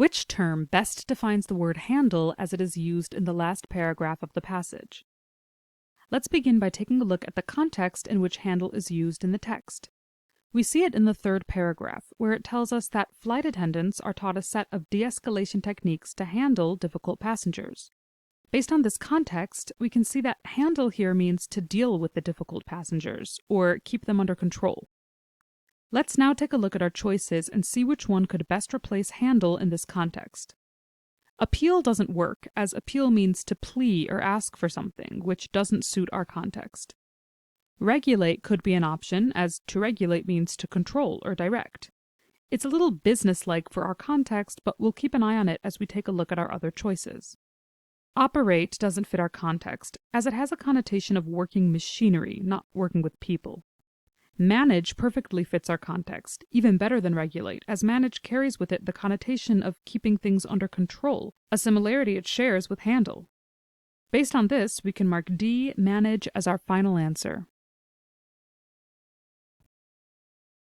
Which term best defines the word handle as it is used in the last paragraph of the passage? Let's begin by taking a look at the context in which handle is used in the text. We see it in the third paragraph, where it tells us that flight attendants are taught a set of de-escalation techniques to handle difficult passengers. Based on this context, we can see that handle here means to deal with the difficult passengers, or keep them under control. Let's now take a look at our choices and see which one could best replace handle in this context. Appeal doesn't work, as appeal means to plea or ask for something, which doesn't suit our context. Regulate could be an option, as to regulate means to control or direct. It's a little businesslike for our context, but we'll keep an eye on it as we take a look at our other choices. Operate doesn't fit our context, as it has a connotation of working machinery, not working with people. Manage perfectly fits our context, even better than regulate, as manage carries with it the connotation of keeping things under control, a similarity it shares with handle. Based on this, we can mark D, manage, as our final answer.